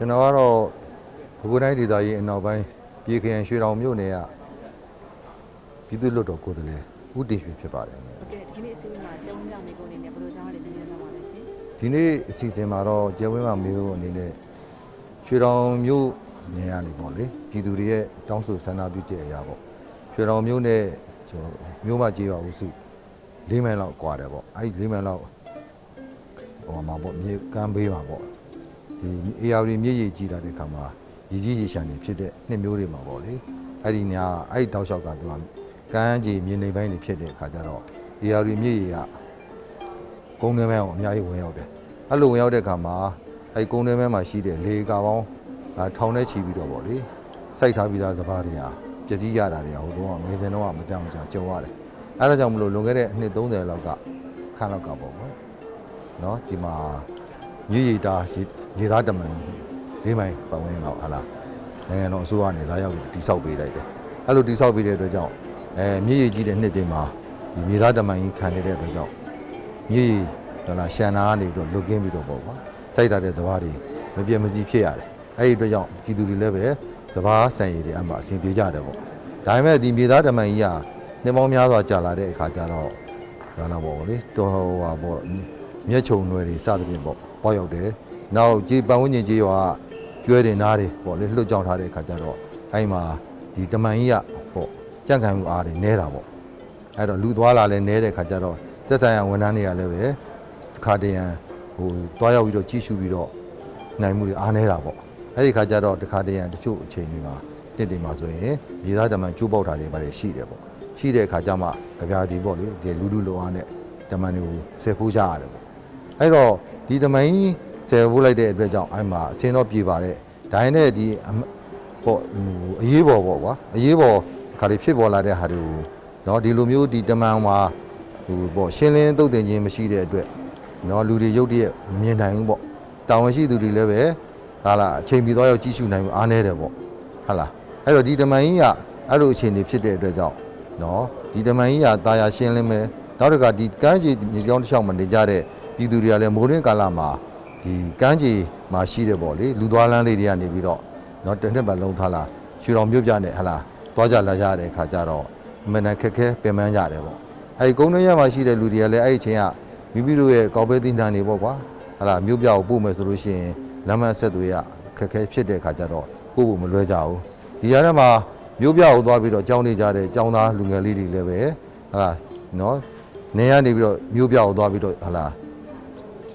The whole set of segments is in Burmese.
ကျွန်တော်ကတော့ဘုရားတိုင်းဒေသကြီးအနောက်ပိုင်းပြည်ခရိုင်ရွှေတောင်မြို့နယ်ကပြည်သူ့လွှတ်တော်ကိုယ်စားလှယ်ဦးတင်ရွှေဖြစ်ပါတယ်ဟုတ်ကဲ့ဒီနေ့အစည်းအဝေးမှာကျုံးမြောက်နေကုန်နေနဲ့ဘယ်လိုကြောင်းလဲဒီနေ့တော့ပါလဲရှင်ဒီနေ့အစီအစဉ်မှာတော့ကျဲဝင်းမှာမျိုးအနေနဲ့ရွှေတောင်မြို့နယ်ကနေပေါ့လေပြည်သူတွေရဲ့တောင်းဆိုဆန္ဒပြုချက်အရာပေါ့ရွှေတောင်မြို့နဲ့မြို့မကြီးပါဦးစု၄မိုင်လောက်ကွာတယ်ပေါ့အဲဒီ၄မိုင်လောက်ဟိုမှာပေါ့မြေကမ်းဘေးမှာပေါ့ဒီ AR မြေကြီးကြီးလာတဲ့ခါမှာရည်ကြီးရေရှမ်းနေဖြစ်တဲ့နှစ်မျိုးတွေမှာပေါ့လေအဲ့ဒီညာအဲ့ဒီတောက်လျှောက်ကသူကကမ်းခြေမြေနေပိုင်းတွေဖြစ်တဲ့အခါကျတော့ AR မြေကြီးကကုန်းထဲမှာအများကြီးဝင်ရောက်တယ်အဲ့လိုဝင်ရောက်တဲ့ခါမှာအဲ့ကုန်းထဲမှာရှိတဲ့လေကာပေါင်းထောင်ထဲချီပြီးတော့ပေါ့လေစိုက်ထားပြီးသားစပါးတွေကပျက်စီးရတာတွေဟိုတုန်းကငွေစင်တော့မကြမ်းမကြကြုံရတယ်အဲ့ဒါကြောင့်မလို့လွန်ခဲ့တဲ့နှစ်30လောက်ကခန့်လောက်ကပေါ့ကွယ်နော်ဒီမှာမြေရီတာရေသားတမန်၄မိုင်ပတ်ဝန်းလောက်ဟာလားနိုင်ငံတော်အစိုးရကနေလာရောက်တိစောက်ပေးလိုက်တယ်အဲ့လိုတိစောက်ပေးတဲ့အတွက်ကြောင့်မြေရီကြီးတဲ့နှစ်တင်မှာဒီမြေသားတမန်ကြီးခံနေတဲ့အတွက်ကြောင့်မြေရီဟလာရှန်နာကနေပြီးတော့လွတ်ကင်းပြီးတော့ပေါ့ကွာစိုက်ထားတဲ့စပါးတွေမပြတ်မစီဖြစ်ရတယ်အဲ့ဒီအတွက်ကြောင့်ပြည်သူတွေလည်းပဲစပါးဆန်ရည်တွေအမှအဆင်ပြေကြတယ်ပေါ့ဒါပေမဲ့ဒီမြေသားတမန်ကြီးကနှစ်ပေါင်းများစွာကြာလာတဲ့အခါကျတော့ဟလာပေါ့လေတော်ဟွာပေါ့မျက်ခြုံနွယ်တွေစသဖြင့်ပေါ့ပေါရောက်တယ်နောက်ကြေးပန်ဝန်းကျင်ကြေးရွာကျွဲတွေနားတွေပေါ့လေလှုပ်ကြောင်ထားတဲ့အခါကျတော့အဲ့မှာဒီတမန်ကြီးကပေါ့ကြန့်ခံမှုအားတွေနဲတာပေါ့အဲ့တော့လူသွားလာလဲနဲတဲ့အခါကျတော့သက်ဆိုင်ရာဝန်ထမ်းတွေကလည်းပဲတစ်ခါတည်းရန်ဟိုတွားရောက်ပြီးတော့ကြီးစုပြီးတော့နိုင်မှုတွေအားနဲတာပေါ့အဲ့ဒီခါကျတော့တစ်ခါတည်းရန်တချို့အချိန်တွေမှာတစ်တင်မှာဆိုရင်မြေသားတမန်ကျိုးပေါက်တာတွေပါတယ်ရှိတယ်ပေါ့ရှိတဲ့အခါကျမှကြပြာဒီပေါ့လေဒီလူလောအားနဲ့တမန်တွေကိုဆယ်ခိုးကြရတယ်ပေါ့အဲ့တော့ဒီတမန်ကြီးဆယ်ခိုးလိုက်တဲ့အတွက်ကြောင့်အဲ့မှာအစင်းတော့ပြေပါတဲ့ဒိုင်းနဲ့ဒီပေါ့အရေးပေါ်ပေါ့ကွာအရေးပေါ်ခါလေးဖြစ်ပေါ်လာတဲ့ဟာတွေကိုနော်ဒီလိုမျိုးဒီတမန်မှာဟိုပေါ့ရှင်းလင်းသုတ်တင်ခြင်းမရှိတဲ့အတွက်နော်လူတွေရုပ်တရက်မမြင်နိုင်ဘူးပေါ့တာဝန်ရှိသူတွေလည်းပဲဟာလာအချိန်ပြီးတော့ရောက်ကြည့်ရှုနိုင်မှုအားနည်းတယ်ပေါ့ဟာလာအဲ့တော့ဒီတမန်ကြီးကအဲ့လိုအချိန်တွေဖြစ်တဲ့အတွက်ကြောင့်နော်ဒီတမန်ကြီးကတာယာရှင်းလင်းမယ်နောက်တစ်ခါဒီကမ်းခြေမြေကြောင်းတစ်လျှောက်မှာနေကြတဲ့ပြည်သူတွေကလည်းမိုးရင်းကာလမှာဒီကမ်းခြေမှာရှိတဲ့ပေါ့လေလူသွားလမ်းလေးတွေကနေပြီးတော့နော်တစ်နှစ်ပတ်လုံးထားလာရွှေတော်မြို့ပြနဲ့ဟာလာသွားကြလာကြတဲ့အခါကျတော့အမှန်တန်ခက်ခဲပင်ပန်းကြတယ်ပေါ့အဲဒီကုန်းတွင်းရမှာရှိတဲ့လူတွေကလည်းအဲ့ဒီအချိန်ကမိမိတို့ရဲ့ကောက်ပဲသီးနှံတွေပေါ့ကွာဟာလာမြို့ပြကိုပို့မယ်ဆိုလို့ရှိရင်လမ်းမဆက်သွေးရခက်ခဲဖြစ်တဲ့အခါကျတော့ပို့ဖို့မလွယ်ကြဘူးဒီကြားထဲမှာမြို့ပြကိုသွားပြီးတော့ကြောင်းနေကြတဲ့ကျောင်းသားလူငယ်လေးတွေလည်းပဲဟာလာနော်နေရနေပြီးတော့မြို့ပြကိုသွားပြီးတော့ဟာလ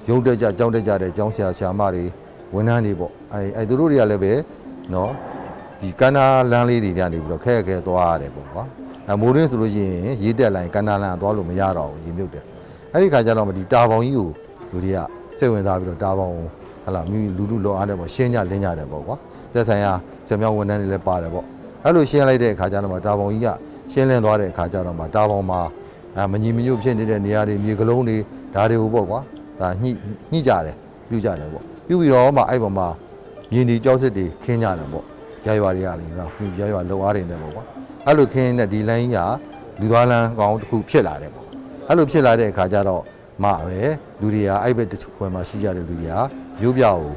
ာရုံတက်ကြကြောင်းတက်ကြတဲ့ကျောင်းဆရာဆရာမတွေဝန်ထမ်းတွေပေါ့အဲသူတို့တွေကလည်းပဲနော်ဒီကန္နာလမ်းလေးတွေကနေပြီးတော့ခဲခဲသွားရတယ်ပေါ့ကွာမိုးရင်းဆိုလို့ရှိရင်ရေးတက်လိုင်းကန္နာလမ်းသွားလို့မရတော့ဘူးရေမြုပ်တယ်အဲ့ဒီခါကျတော့ဒီတာပေါင်ကြီးကိုလူတွေကစိတ်ဝင်စားပြီးတော့တာပေါင်ဟာလာမိလူလူလောအားတယ်ပေါ့ရှင်းကြလင်းကြတယ်ပေါ့ကွာသက်ဆိုင်ရာဆရာဝန်ထမ်းတွေလည်းပါတယ်ပေါ့အဲ့လိုရှင်းလိုက်တဲ့အခါကျတော့တာပေါင်ကြီးကရှင်းလင်းသွားတဲ့အခါကျတော့တာပေါင်မှာမညီမညွတ်ဖြစ်နေတဲ့နေရာတွေမြေကလုံးတွေဓာတ်တွေကိုပေါ့ကွာဒါညှိကြတယ်ပြုကြတယ်ပေါ့ပြုပြီးတော့မှအဲ့ပေါ်မှာမြင်းဒီကြောက်စစ်တွေခင်းကြတယ်ပေါ့ရရွာတွေကလည်းနော်ရရွာလုံအားတွေနဲ့ပေါ့ကွာအဲ့လိုခင်းတဲ့ဒီလမ်းကြီးကလူသွားလမ်းကောင်းတစ်ခုဖြစ်လာတယ်ပေါ့အဲ့လိုဖြစ်လာတဲ့အခါကျတော့မှပဲလူတွေကအဲ့ဘက်တစ်ခွင်မှာရှိကြတဲ့လူတွေကမြို့ပြကို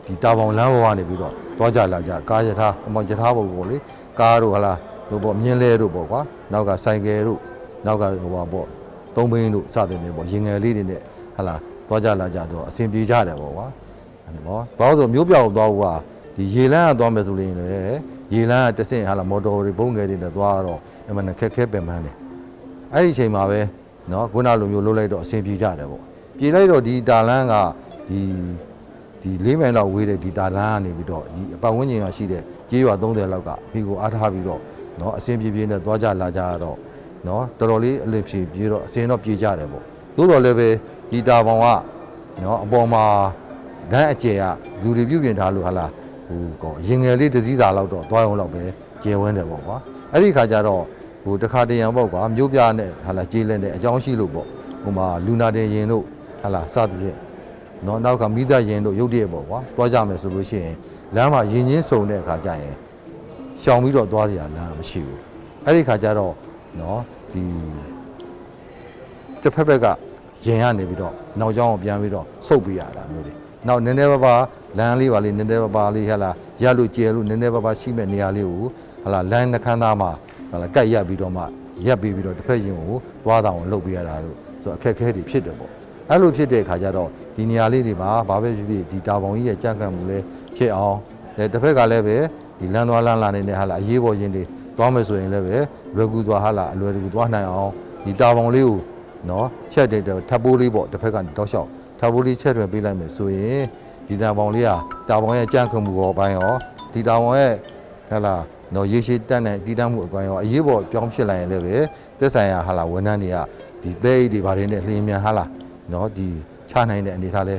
ဒီတာပေါင်လမ်းပေါ်ကနေပြီးတော့သွားကြလာကြကားရထားအမောင်ရထားပေါ်ပေါ့လေကားတို့ဟလာတို့ပေါ့မြင်းလဲတို့ပေါ့ကွာနောက်ကဆိုင်ကယ်တို့နောက်ကဟိုပါပေါ့သုံးဘင်းတို့စသဖြင့်ပေါ့ရင်ငယ်လေးတွေနဲ့ဟလာသွားကြလာကြတော့အဆင်ပြေကြတယ်ပေါ့ကွာအဲ့ပေါ့ဘာလို့ဆိုမြို့ပြကိုသွားဖို့ကဒီရေလမ်းကသွားမယ်ဆိုရင်လည်းရေလမ်းကတဆင့်ဟာလာမော်တော်တွေဘုံငယ်တွေနဲ့သွားတော့အမှန်ခက်ခဲပင်ပန်းတယ်အဲ့ဒီအချိန်မှာပဲနော်ခုနလိုမျိုးလှုပ်လိုက်တော့အဆင်ပြေကြတယ်ပေါ့ပြေလိုက်တော့ဒီတာလန်းကဒီ၄မိုင်လောက်ဝေးတဲ့ဒီတာလန်းကနေပြီးတော့ဒီအပတ်ဝန်းကျင်မှာရှိတဲ့ကြေးရွာ30လောက်ကမိကိုအားထားပြီးတော့နော်အဆင်ပြေပြေနဲ့သွားကြလာကြတော့နော်တော်တော်လေးအလင်းဖြေပြေတော့အစင်တော့ပြေကြတယ်ပေါ့သို့တော်လည်းပဲဒီတာပေါင်ကနော်အပေါ်မှာဒန်းအကျယ်ကလူတွေပြုပြင်ထားလို့ဟာလာဟိုကောရင်ငယ်လေးတစ်စည်းသာလောက်တော့သွားအောင်လောက်ပဲကျယ်ဝန်းတယ်ပေါ့ကွာအဲ့ဒီခါကျတော့ဟိုတခါတရံပေါ့ကွာမြို့ပြနဲ့ဟာလာကျေးလက်နဲ့အကြောင်းရှိလို့ပေါ့ဟိုမှာလူနာတင်ရင်တို့ဟာလာစသဖြင့်နော်နောက်ကမိသားရင်တို့ရုပ်တရက်ပေါ့ကွာသွားကြမယ်ဆိုလို့ရှိရင်လမ်းမှာရင်ချင်းစုံတဲ့အခါကျရင်ရှောင်ပြီးတော့သွားစရာလမ်းမရှိဘူးအဲ့ဒီခါကျတော့နော်ဒီတစ်ဖက်ဖက်ကရင်ရနေပြီးတော့နောက်ကျောင်းကိုပြန်ပြီးတော့ဆုတ်ပေးရတာမျိုးတွေ နောက်နည်းနည်းပါးလမ်းလေးပါလေးနည်းနည်းပါးလေးဟလာရလို့ကျဲလို့နည်းနည်းပါးရှိမဲ့နေရာလေးကိုဟလာလမ်းနှခမ်းသားမှာဟလာကတ်ရက်ပြီးတော့မှရက်ပြီးတော့တစ်ဖက်ရင်ကိုသွားတောင်လှုပ်ပေးရတာလို့ဆိုအခက်အခဲတွေဖြစ်တယ်ပေါ့အဲ့လိုဖြစ်တဲ့အခါကျတော့ဒီနေရာလေးတွေမှာဘာပဲဖြစ်ဖြစ်ဒီတာပေါင်ကြီးရဲ့ကြံ့ကန်မှုလေးဖြစ်အောင်တစ်ဖက်ကလည်းပဲဒီလမ်းသွားလမ်းလာနေတဲ့ဟလာအရေးပေါ်ရင်တွေသွားမယ်ဆိုရင်လည်းပဲလွယ်ကူသွားဟလာအလွယ်ကူသွားနိုင်အောင်ဒီတာပေါင်လေးကိုနော်ချက်တဲ့ထပ်ပိုးလေးပေါ့တစ်ဖက်ကနေတောက်လျှောက်ထပ်ပိုးလေးချက်တွင်ပေးလိုက်မယ်ဆိုရင်ဒီတာပေါင်လေးဟာတာပေါင်ရဲ့ကြံ့ခံမှုရောဘိုင်းရောဒီတာပေါင်ရဲ့ဟလာနော်ရေရှည်တက်တဲ့တည်တတ်မှုအကွမ်းရောအရေးပေါ်ပြောင်းဖြစ်လာရင်လည်းပဲသက်ဆိုင်ရာဟလာဝန်ထမ်းတွေကဒီသဲအိတ်တွေဘာတွေနဲ့လျင်မြန်ဟလာနော်ဒီချနိုင်တဲ့အနေထားလဲ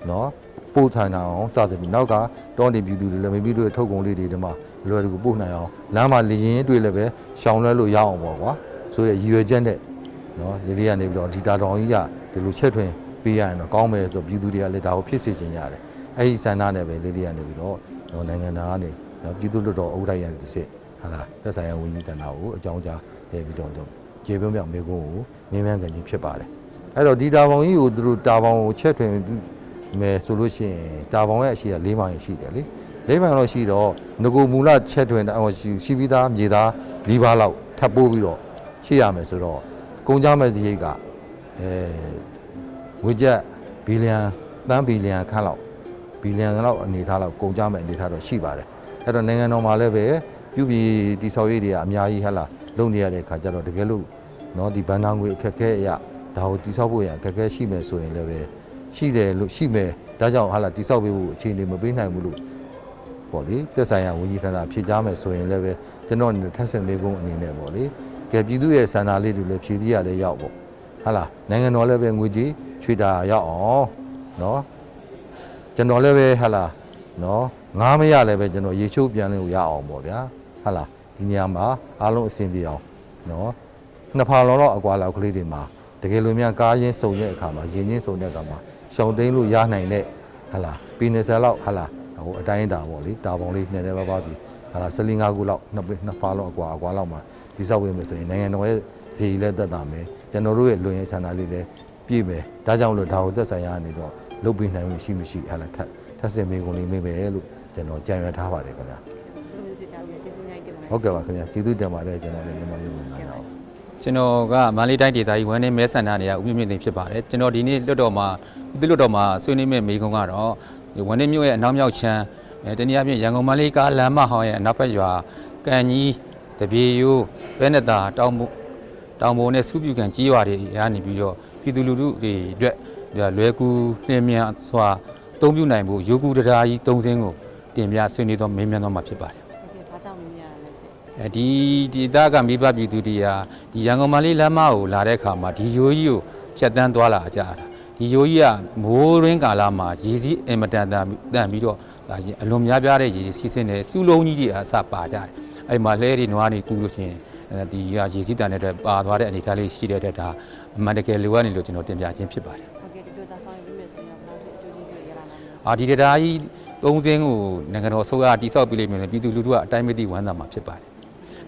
နော်ပို့ထိုင်အောင်စသဖြင့်နောက်ကတောနေပြည်သူတွေလည်းမိမိတို့ရဲ့ထုတ်ကုန်လေးတွေဒီမှာလွယ်ကူပို့နိုင်အောင်လမ်းမှာလျင်တွေ့လည်းပဲရှောင်လွှဲလို့ရအောင်ပေါ့ကွာဆိုရရည်ရွယ်ချက်နဲ့နော်လေးလေးကနေပြီးတော့ဒီတာတောင်ကြီးကဒီလိုချက်ထွင်ပေးရရင်တော့ကောင်းမယ်ဆိုပြည်သူတွေကလည်းဒါကိုဖြစ်စေချင်ကြတယ်အဲ့ဒီစံနာနဲ့ပဲလေးလေးကနေပြီးတော့နိုင်ငံသားကနေပြည်သူ့လွှတ်တော်ဥက္ကဋ္ဌရန်တစ်စစ်ဟာလားသက်ဆိုင်ရာဝန်ကြီးဌာနကိုအကြောင်းကြားထည့်ပြီးတော့ကျေပြုံးမြောက်မေကုန်းကိုမြင်းမြန်းကြခြင်းဖြစ်ပါတယ်အဲ့တော့ဒီတာပေါင်ကြီးကိုသူတို့တာပေါင်ကိုချက်ထွင်မယ်ဆိုလို့ရှိရင်တာပေါင်ရဲ့အရှိက၄မိုင်ရှိတယ်လေ၄မိုင်တော့ရှိတော့ငကိုမူလချက်ထွင်ရှိပြီးသားမြေသား၄ပါးလောက်ထပ်ပိုးပြီးတော့ရှိရမယ်ဆိုတော့ကုန်ကြမဲ့စရိတ်ကငွေကျပ်ဘီလီယံသန်းဘီလီယံခန့်လောက်ဘီလီယံလောက်အနေထားလောက်ကုန်ကြမဲ့အနေထားတော့ရှိပါတယ်အဲ့တော့နိုင်ငံတော်မှာလည်းပဲပြုပြည်တိဆောက်ရေးတွေကအများကြီးဟလာလုပ်နေရတဲ့ခါကျတော့တကယ်လို့နော်ဒီဘဏ္ဍာငွေအခက်အခဲအရာဒါကိုတိဆောက်ဖို့ရအခက်အခဲရှိမယ်ဆိုရင်လည်းပဲရှိတယ်လို့ရှိမယ်ဒါကြောင့်ဟလာတိဆောက်ပေးဖို့အခြေအနေမပေးနိုင်ဘူးလို့ပေါ့လေသက်ဆိုင်ရာဝန်ကြီးဌာနဖြေကြားမယ်ဆိုရင်လည်းပဲကျွန်တော်ထပ်ဆင့်မေးခွန်းအနေနဲ့ပေါ့လေကဲပြည်သူရဲ့စန္ဒာလေးတွေလည်းဖြည့်သီးရလဲရောက်ပေါ့ဟာလားနိုင်ငံတော်လည်းပဲငွေကြီးချွေတာရောက်အောင်နော်ကျွန်တော်လည်းပဲဟာလားနော်ငားမရလည်းပဲကျွန်တော်ရေချိုးပြန်လို့ရအောင်ပေါ့ဗျာဟာလားဒီနေရာမှာအားလုံးအဆင်ပြေအောင်နော်နှစ်ဖာလောလောက်အကွာလောက်ကလေးတွေမှာတကယ်လို့များကားရင်းစုံတဲ့အခါမှာရင်းချင်းစုံတဲ့အခါမှာရှောင်တိန်လို့ရနိုင်တဲ့ဟာလားပီနေဆယ်လောက်ဟာလားဟိုအတိုင်းတာပေါ့လေတာပေါင်လေးနည်းနည်းပါးဒီဟာလား15ခုလောက်နှစ်ဖာလောက်အကွာလောက်မှာဒီဆောက်ဝေးမယ်ဆိုရင်နိုင်ငံတော်ရဲ့ဇီလည်းသက်သာမယ်ကျွန်တော်တို့ရဲ့လွန်ရင်ဆန္ဒလေးလည်းပြည့်မယ်ဒါကြောင့်လို့ဒါကိုသက်ဆိုင်ရာနေတော့လုပ်ပြီးနိုင်မှုရှိမရှိဟာလားထပ်ဆင်မေးကုန်လေးမေးမယ်လို့ကျွန်တော်ကြံရွယ်ထားပါတယ်ခင်ဗျာဟုတ်ကဲ့ပါခင်ဗျာကျေးဇူးတင်ပါတယ်ကျွန်တော်လည်းမြန်မာပြည်မှာနိုင်အောင်ကျွန်တော်ကမန္တလေးတိုင်းဒေသကြီးဝမ်းနေမဲဆန္ဒနေရဦးမြင့်သိန်းဖြစ်ပါတယ်ကျွန်တော်ဒီနေ့လွတ်တော်မှာဒီလွတ်တော်မှာဆွေးနွေးမဲ့မိကုံကတော့ဝမ်းနေမြို့ရဲ့အနောက်မြောက်ချမ်းတနည်းအားဖြင့်ရန်ကုန်မန္တလေးကားလမ်းမဟောင်းရဲ့အနောက်ဘက်ရွာကန်ကြီးတပြေရိုးဘဲနတာတောင်ပေါ်နဲ့စုပြုကန်ကြီးရွာတွေရနေပြီးတော့ပြည်သူလူထုတွေအတွက်လွယ်ကူနှင်းမြန်စွာအသုံးပြုနိုင်ဖို့ရုပ်ကူတရားကြီး၃စင်းကိုတင်ပြဆွေးနွေးတော့မေးမြန်းတော့မှာဖြစ်ပါတယ်ဘာကြောင့်မင်းရလဲရှင်ဒီဒေသကမိဘပြည်သူတွေကဒီရန်ကုန်မန္တလေးလမ်းမကိုလာတဲ့အခါမှာဒီရိုးကြီးကိုဖြတ်တန်းသွားလာကြတာဒီရိုးကြီးကမိုးရင်းကာလမှာရေစီးအင်မတန်တန်ပြီးတော့အလွန်များပြားတဲ့ရေစီးဆင်းတဲ့စူးလုံးကြီးတွေအစပါကြတယ်အဲ့မှာလဲတွေနွားတွေကူးလို့ရှိရင်ဒီကရေစီးတန်တဲ့အတွက်ပါသွားတဲ့အနေအထားလေးရှိတဲ့အတွက်ဒါအမှန်တကယ်လိုအပ်နေလို့ကျွန်တော်တင်ပြခြင်းဖြစ်ပါတယ်ဟုတ်ကဲ့ဒီလိုသာဆောင်ရွက်ပြီးမယ်ဆိုရင်ဘယ်လိုအကျိုးကျေးဇူးတွေရလာနိုင်လဲဒီတရားကြီး၃စင်းကိုနိုင်ငံတော်အစိုးရတိစောက်ပြီးလိမ့်မယ်ပြည်သူလူထုကအတိုင်းမသိဝမ်းသာမှာဖြစ်ပါတယ်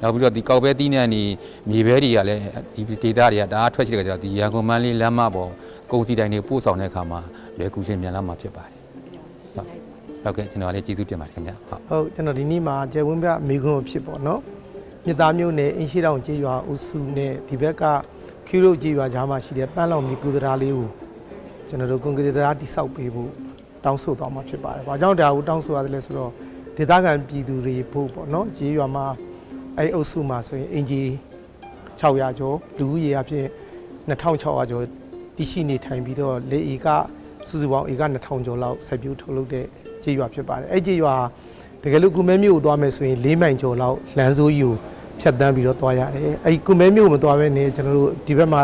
နောက်ပြီးတော့ဒီကောက်ပဲတီးနဲ့ဒီမြေပဲတွေကလည်းဒီဒေသတွေကတအားထွက်ရှိတဲ့ကြတော့ဒီရန်ကုန်မန္တလေးလမ်းမပေါ်ကုန်စည်တိုင်းတွေပို့ဆောင်တဲ့အခါမှာလွယ်ကူချင်းမြန်လာမှာဖြစ်ပါတယ်ဟုတ်ကဲ့ကျွန်တော်လည်းကျေးဇူးတင်ပါတယ်ခင်ဗျဟုတ်ကျွန်တော်ဒီနေ့မှာကျယ်ဝန်းပြမိခွန်းဖြစ်ပေါ့နော်မြစ်သားမျိုးနဲ့အင်းရှိတောင်ကျေးရွာအုပ်စုနဲ့ဒီဘက်ကခူးရုပ်ကျေးရွာကြားမှာရှိတဲ့ပန်းလောင်မြေကူသရာလေးကိုကျွန်တော်တို့ကွန်ကရစ်တရားတိဆောက်ပေးဖို့တောင်းဆိုသွားမှာဖြစ်ပါတယ်။ဘာကြောင့်ဒါကိုတောင်းဆိုရတယ်လဲဆိုတော့ဒေသခံပြည်သူတွေဖို့ပေါ့နော်ကျေးရွာမှာအဲ့အုပ်စုမှာဆိုရင်အင်ဂျီ600ကျော်လူဦးရေအဖြစ်2600ကျော်တရှိနေထိုင်ပြီးတော့လေဧကစုစုပေါင်းဧက2000ကျော်လောက်စိုက်ပျိုးထုတ်လုပ်တဲ့ကျေးရွာဖြစ်ပါတယ်။အဲ့ကျေးရွာတကယ်လို့ကုမဲမြို့ကိုသွားမယ်ဆိုရင်4မိုင်ကျော်လောက်လမ်းစိုးကြီးကိုဖြတ်တန်းပြီးတော့သွားရတယ်။အဲ့ကုမဲမြို့ကိုမသွားဘဲနဲ့ကျွန်တော်တို့ဒီဘက်မှာ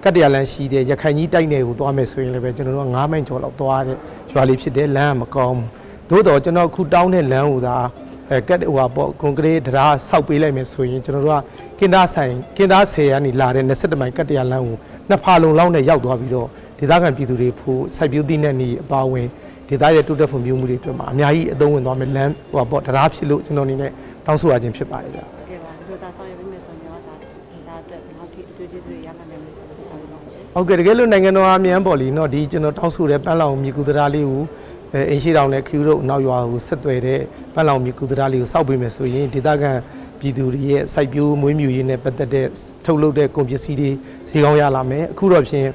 ကတ္တရာလမ်းရှိတဲ့ရခိုင်ကြီးတိုက်နယ်ကိုသွားမယ်ဆိုရင်လည်းပဲကျွန်တော်တို့9မိုင်ကျော်လောက်သွားတဲ့ရွာလေးဖြစ်တဲ့လမ်းကမကောင်းဘူး။သို့တော့ကျွန်တော်ခုတောင်းတဲ့လမ်းကိုသာကတ်ဟိုပေါ့ကွန်ကရစ်တရားဆောက်ပေးလိုက်မယ်ဆိုရင်ကျွန်တော်တို့ကကင်တာ10ကနေလာတဲ့22မိုင်ကတ္တရာလမ်းကိုနှစ်ဖာလုံလောက်နဲ့ရောက်သွားပြီးတော့ဒေသခံပြည်သူတွေဖို့စိုက်ပျိုးသီးနှံနေအပါဝင်ဒေသရဲ့တိုးတက်ဖွံ့ဖြိုးမှုတွေအတွက်မှာအများကြီးအသုံးဝင်သွားမယ်လမ်းဟိုပေါ့တရားဖြစ်လို့ကျွန်တော်အနေနဲ့တောင်းဆိုရခြင်းဖြစ်ပါတယ်ဗျာဟုတ်ကဲ့ပါဒီလိုသာဆောင်ရွက်ပြီးမယ်ဆိုရင်တော့ဒါအတွက်နောက်ထပ်အကျိုးကျေးဇူးတွေရလာနိုင်မယ်ဆိုတော့ပြောပါဦးရှင်ဟုတ်ကဲ့တကယ်လို့နိုင်ငံတော်အမြန်ပေါ့လीเนาะဒီကျွန်တော်တောင်းဆိုတဲ့ပန်းလောင်မြေကူတရားလေးကို အင်းရှိတောင်နဲ့ခူးတို့နောက်ရွာကိုဆက်သွယ်တဲ့ပန်းလောင်မြေကုသရာလေးကိုစောက်ပေးမယ်ဆိုရင်ဒေသခံပြည်သူတွေရဲ့စိုက်ပျိုးမွေးမြူရေးနဲ့ပတ်သက်တဲ့ထုတ်လုပ်တဲ့ကုန်ပစ္စည်းတွေဈေးကောင်းရလာမယ်အခုတော့ဖြင့်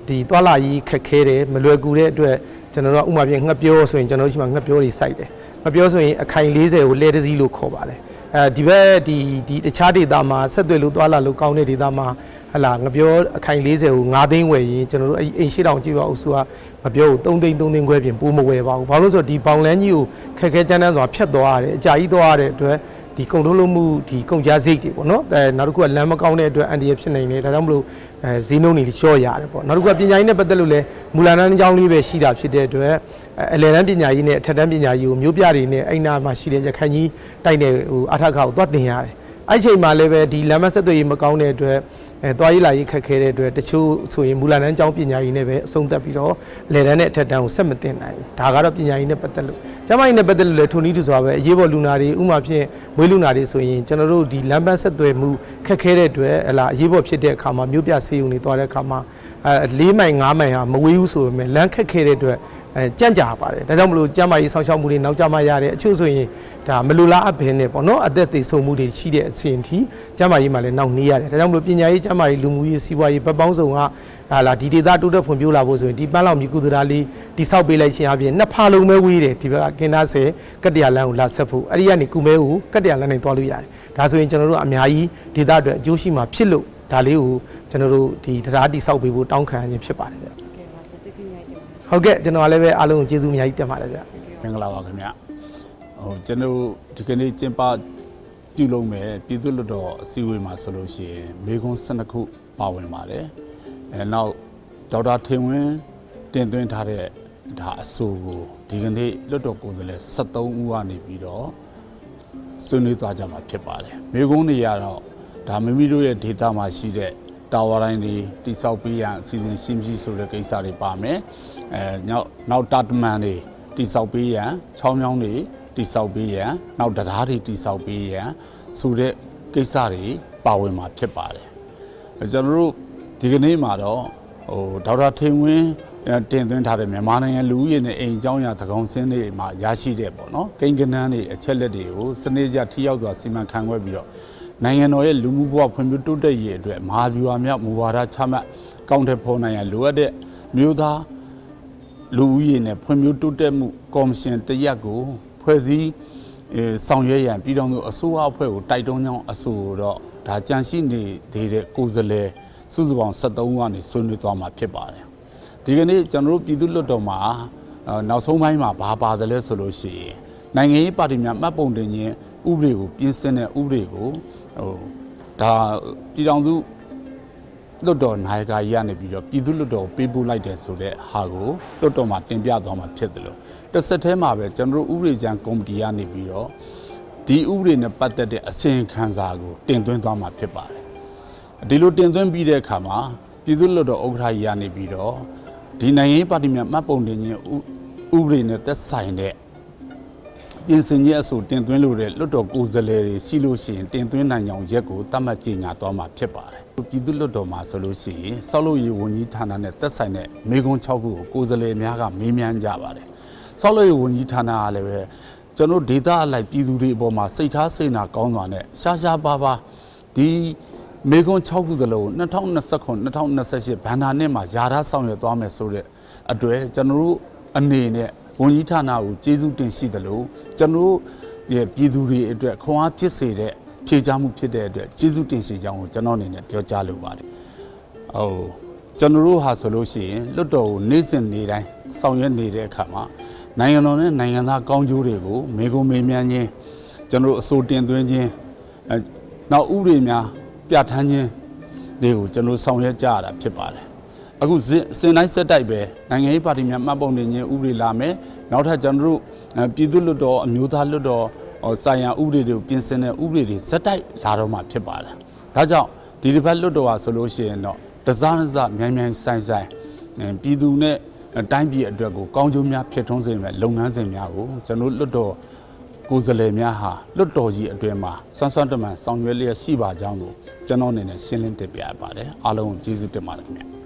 ဒီသွာလာကြီးခက်ခဲတယ်မလွယ်ကူတဲ့အတွက်ကျွန်တော်တို့ဥမာဖြင့်ငှက်ပြောဆိုရင်ကျွန်တော်တို့ရှိမှငှက်ပြောတွေစိုက်တယ်ငှက်ပြောဆိုရင်အခိုင်40ကိုလဲတစည်းလို့ခေါ်ပါတယ်ဒီဘက်ဒီတခြားဒေသမှာဆက်သွယ်လို့သွာလာလို့ကောင်းတဲ့ဒေသမှာဟလာငပြောအခိုင်40ကို9သိန်းဝယ်ရင်ကျွန်တော်တို့အိမ်ရှိတောင်ကြည့်ပါအုပ်စုကငပြောကို3သိန်းခွဲပြင်ပိုးမဝယ်ပါဘူးဘာလို့ဆိုတော့ဒီဘောင်လန်းကြီးကိုခက်ခဲကြမ်းတမ်းစွာဖြတ်သွားရတယ်အကြာကြီးသွားရတဲ့အတွက်ဒီကုန်ထုတ်လုပ်မှုဒီကုန်ကြစိတ်တွေပေါ့နော်နောက်တစ်ခုကလမ်းမကောင်းတဲ့အတွက်အန်တီရဖြစ်နေတယ်ဒါကြောင့်မလို့ဈေးနှုန်းတွေလျှော့ရတယ်ပေါ့နောက်တစ်ခုကပညာရေးနဲ့ပတ်သက်လို့လည်းမူလတန်းကျောင်းလေးပဲရှိတာဖြစ်တဲ့အတွက်အလယ်တန်းပညာရေးနဲ့အထက်တန်းပညာရေးကိုမျိုးပြတွေနဲ့အိမ်နာမှာရှိတဲ့ရခိုင်ကြီးတိုက်တဲ့ဟိုအထက်ခါကိုသွားတင်ရတယ်အဲ့ချိန်မှာလည်းပဲဒီလမ်းမဆက်သွယ်ရေးမကောင်းတဲ့အတွက်သွားရေးလာရေးခက်ခဲတဲ့အတွက်တချို့ဆိုရင်မူလတန်းကျောင်းပညာရေးနဲ့ပဲအဆုံးသတ်ပြီးတော့အလယ်တန်းနဲ့အထက်တန်းကိုဆက်မတင်နိုင်ဘူးဒါကတော့ပညာရေးနဲ့ပတ်သက်လို့ကျမကြီးနဲ့ပတ်သက်လို့လည်းထိုနည်းတူစွာပဲအရေးပေါ်လူနာတွေဥမာဖြင့်မွေးလူနာတွေဆိုရင်ကျွန်တော်တို့ဒီလမ်းပန်းဆက်သွယ်မှုခက်ခဲတဲ့အတွက်ဟလာအရေးပေါ်ဖြစ်တဲ့အခါမှာမြို့ပြဆေးရုံတွေသွားတဲ့အခါမှာ4မိုင်5မိုင်ဟာမဝေးဘူးဆိုပေမဲ့လမ်းခက်ခဲတဲ့အတွက်ကြန့်ကြာပါတယ်ဒါကြောင့်မလို့ကျမကြီးဆောင်းရှောက်မှုတွေနောက်ကျမှရတဲ့အချို့ဆိုရင်ဒါမလိုလားအပ်ဘဲနဲ့ပေါ့နော်အသက်သေဆုံးမှုတွေရှိတဲ့အချိန်ထိကျမကြီးမှလည်းနောက်နေရတယ်ဒါကြောင့်မလို့ပညာရေးကျမကြီးလူမှုရေးစီးပွားရေးဗတ်ပေါင်းစုံကဟာလာဒီဒေသတိုးတက်ဖွံ့ဖြိုးလာဖို့ဆိုရင်ဒီပန်းလောင်မြေကုသရာလေးတိဆောက်ပေးလိုက်ခြင်းအပြင်နှစ်ဖာလုံးပဲဝေးတယ်ဒီဘက်ကကင်နာဆယ်ကတ္တရာလမ်းကိုလာဆက်ဖို့အဲ့ဒီကနေကုမဲကိုကတ္တရာလမ်းနဲ့သွားလို့ရတယ်ဒါဆိုရင်ကျွန်တော်တို့အများကြီးဒေသအတွက်အကျိုးရှိမှာဖြစ်လို့ဒါလေးကိုကျွန်တော်တို့ဒီတရားတိဆောက်ပေးဖို့တောင်းခံရခြင်းဖြစ်ပါတယ်ဗျဟုတ်ကဲ့ကျွန်တော်လည်းပဲအားလုံးကိုကျေးဇူးအများကြီးတင်ပါတယ်ဗျမင်္ဂလာပါခင်ဗျဟိုကျွန်တော်ဒီကနေ့ကျင်းပပြုလုပ်မယ်ပြည်သူ့လွှတ်တော်အစည်းအဝေးမှာဆိုလို့ရှိရင်မေခွန်း12ခုပါဝင်ပါတယ်နောက်ဒေါက်တာထေဝင်းတင်သွင်းထားတဲ့ဒါအဆိုကိုဒီကနေ့လွှတ်တော်ကိုယ်စားလှယ်73ဦးကနေပြီးတော့ဆွေးနွေးသွားကြမှာဖြစ်ပါတယ်မေခွန်းတွေရတော့ဒါမိမိတို့ရဲ့ဒေတာမှာရှိတဲ့တာဝါတိုင်းတွေတိစောက်ပေးရန်အစီအစဉ်ရှင်းပြီးဆိုတဲ့ကိစ္စတွေပါမယ်နောက်တာတမန်တွေတိစောက်ပေးရန်ချောင်းမြောင်းတွေတိစောက်ပေးရန်နောက်တရားတွေတိစောက်ပေးရန်ဆိုတဲ့ကိစ္စတွေပါဝင်မှာဖြစ်ပါတယ်ကျွန်တော်တို့ဒီကနေ့မှာတော့ဟိုဒေါက်တာထေဝင်းတင်သွင်းထားတဲ့မြန်မာနိုင်ငံလူဦးရေနဲ့အိမ်အကြောင်းအရာသကောင်စင်းတွေမှာရရှိတဲ့ပေါ့နော်ကိန်းကနန်းတွေအချက်လက်တွေကိုစနစ်ကျထိရောက်စွာစီမံခန့်ခွဲပြီးတော့နိုင်ငံတော်ရဲ့လူမှုဘဝဖွံ့ဖြိုးတိုးတက်ရေးအတွက်မဟာဗျူဟာမြောက်မူဝါဒချမှတ်ကောင်းတဲ့ဖော်နိုင်ရန်လိုအပ်တဲ့မြို့သားလူဦးရေနဲ့ဖွံ့ဖြိုးတိုးတက်မှုကော်မရှင်တရက်ကိုဖွဲ့စည်းဆောင်ရွက်ရန်ပြည်ထောင်စုအစိုးရအဖွဲ့ကိုတိုက်တွန်းကြောင်းအဆိုတော့ဒါကြန့်ရှိနေသေးတဲ့ကိုယ်စားလှယ်စုစုပေါင်း73ဦးကနေဆွေးနွေးသွားမှာဖြစ်ပါတယ်ဒီကနေ့ကျွန်တော်တို့ပြည်သူ့လွှတ်တော်မှာနောက်ဆုံးပိုင်းမှာဘာပါတယ်လဲဆိုလို့ရှိရင်နိုင်ငံရေးပါတီများမှတ်ပုံတင်ခြင်းဥပဒေကိုပြင်ဆင်တဲ့ဥပဒေကိုဟိုဒါပြည်ထောင်စုလွှတ်တော်နိုင်ကာကြီးကနေပြီးတော့ပြည်သူ့လွှတ်တော်ပေးပို့လိုက်တယ်ဆိုတဲ့ဟာကိုလွှတ်တော်မှာတင်ပြသွားမှာဖြစ်တယ်လို့တစ်ဆက်တည်းမှာပဲကျွန်တော်တို့ဥပဒေကြမ်းကော်မတီကနေပြီးတော့ဒီဥပဒေနဲ့ပတ်သက်တဲ့အစီရင်ခံစာကိုတင်သွင်းသွားမှာဖြစ်ပါတယ်ဒီလိုတင်သွင်းပြီးတဲ့အခါမှာပြည်သူ့လွှတ်တော်ဥက္ကဋ္ဌကြီးကနေပြီးတော့ဒီနိုင်ငံရေးပါတီများမှတ်ပုံတင်ခြင်းဥပဒေနဲ့သက်ဆိုင်တဲ့ပြင်ဆင်ခြင်းအဆိုတင်သွင်းလို့တဲ့လွှတ်တော်ကိုယ်စားလှယ်တွေရှိလို့ရှိရင်တင်သွင်းနိုင်အောင်ရက်ကိုတတ်မှတ်ကြေညာသွားမှာဖြစ်ပါတယ်ပြည်သူ့လွှတ်တော်မှာဆိုလို့ရှိရင်ဆောက်လုပ်ရေးဝန်ကြီးဌာနနဲ့သက်ဆိုင်တဲ့မေခွန်း6ခုကိုကိုယ်စားလှယ်များကမေးမြန်းကြပါတယ်ဆောက်လုပ်ရေးဝန်ကြီးဌာနကလည်းပဲကျွန်တော်ဒေတာအလိုက်ပြည်သူတွေအပေါ်မှာစိတ်ထားစိတ်နာကောင်းစွာနဲ့ရှားရှားပါးပါးဒီမေခွန်း6ခုသလုံး2029 2028ဘဏ္ဍာနှစ်မှာယာရဆောင်ရွက်သွားမယ်ဆိုတဲ့အတွက်ကျွန်တော်တို့အနေနဲ့ဝန်ကြီးဌာနကိုကျေးဇူးတင်ရှိသလိုကျွန်တော်ရဲ့ပြည်သူတွေအတွက်ခွန်အားဖြစ်စေတဲ့ဖြေကြားမှုဖြစ်တဲ့အတွက်ကျေးဇူးတင်ရှိကြောင်းကိုကျွန်တော်အနေနဲ့ပြောကြားလိုပါတယ်ကျွန်တော်တို့ဟာဆိုလို့ရှိရင်လွတ်တော်ကိုနေ့စဉ်နေ့တိုင်းဆောင်ရွက်နေတဲ့အခါမှာနိုင်ငံတော်နဲ့နိုင်ငံသားကောင်းကျိုးတွေကိုမေခွန်းမေးမြန်းခြင်းကျွန်တော်တို့အဆိုတင်သွင်းခြင်းနောက်ဥပဒေများပြဋ္ဌာန်းခြင်းတွေကိုကျွန်တော်ဆောင်ရွက်ကြရတာဖြစ်ပါတယ်အခုစဉ်တိုင်းဆက်တိုက်ပဲနိုင်ငံရေးပါတီများမှတ်ပုံတင်ခြင်းဥပဒေလာမယ်နောက်ထပ်ကျွန်တော်တို့ပြည်သူ့လွှတ်တော်အမျိုးသားလွှတ်တော်ဆိုင်ရာဥပဒေတွေကိုပြင်ဆင်တဲ့ဥပဒေတွေဆက်တိုက်လာတော့မှဖြစ်ပါတယ်ဒါကြောင့်ဒီတစ်ပတ်လွှတ်တော်ဟာဆိုလို့ရှိရင်တော့တစားမြိုင်ဆိုင်ပြည်သူနဲ့တိုင်းပြည်အတွက်ကိုကောင်းကျိုးများဖြစ်ထွန်းစေမယ့်လုပ်ငန်းစဉ်များကိုကျွန်တော်လွှတ်တော်ကိုယ်စားလှယ်များဟာလွှတ်တော်ကြီးအတွင်းမှာစွမ်းတမန်ဆောင်ရွက်လျက်ရှိပါကြောင်းကိုကျွန်တော်အနေနဲ့ရှင်းလင်းတင်ပြရပါတယ်အားလုံးကိုကျေးဇူးတင်ပါတယ်ခင်ဗျ